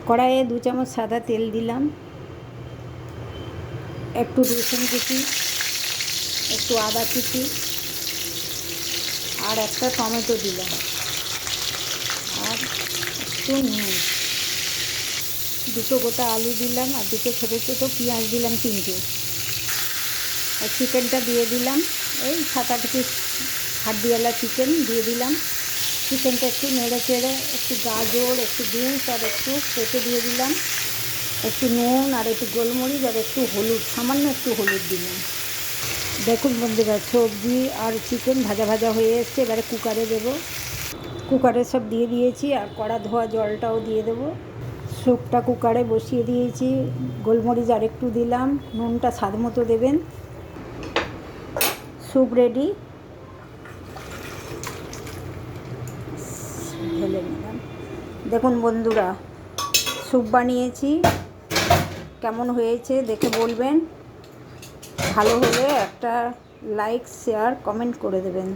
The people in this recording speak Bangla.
কড়াইয়ে 2 চামচ সাদা তেল দিলাম, একটু রসুন কুচি, একটু আদা কুচি আর একটা টমেটো দিলাম, আর একটু নুন, দুটো গোটা আলু দিলাম আর দুটো ছোটো ছোটো পেঁয়াজ দিলাম 3টে। আর চিকেনটা দিয়ে দিলাম, এই 7-8 পিস হাড্ডিওয়ালা চিকেন দিয়ে দিলাম। চিকেনটা একটু নেড়ে চেড়ে একটু গাজর, একটু বিনস আর একটু পেঁপে দিয়ে দিলাম, একটু নুন আর একটু গোলমরিচ আর একটু হলুদ, সামান্য একটু হলুদ দিলাম। দেখুন বন্ধুরা, সবজি আর চিকেন ভাজা ভাজা হয়ে এসছে। এবারে কুকারে দেবো। কুকারে সব দিয়ে দিয়েছি আর কড়া ধোয়া জলটাও দিয়ে দেবো। স্যুপটা কুকারে বসিয়ে দিয়েছি, গোলমরিচ আর একটু দিলাম, নুনটা স্বাদ মতো দেবেন। স্যুপ রেডি, ঢেলে নিলাম। দেখুন বন্ধুরা, স্যুপ বানিয়েছি, কেমন হয়েছে দেখে বলবেন। ভালো হলে একটা লাইক, শেয়ার, কমেন্ট করে দেবেন।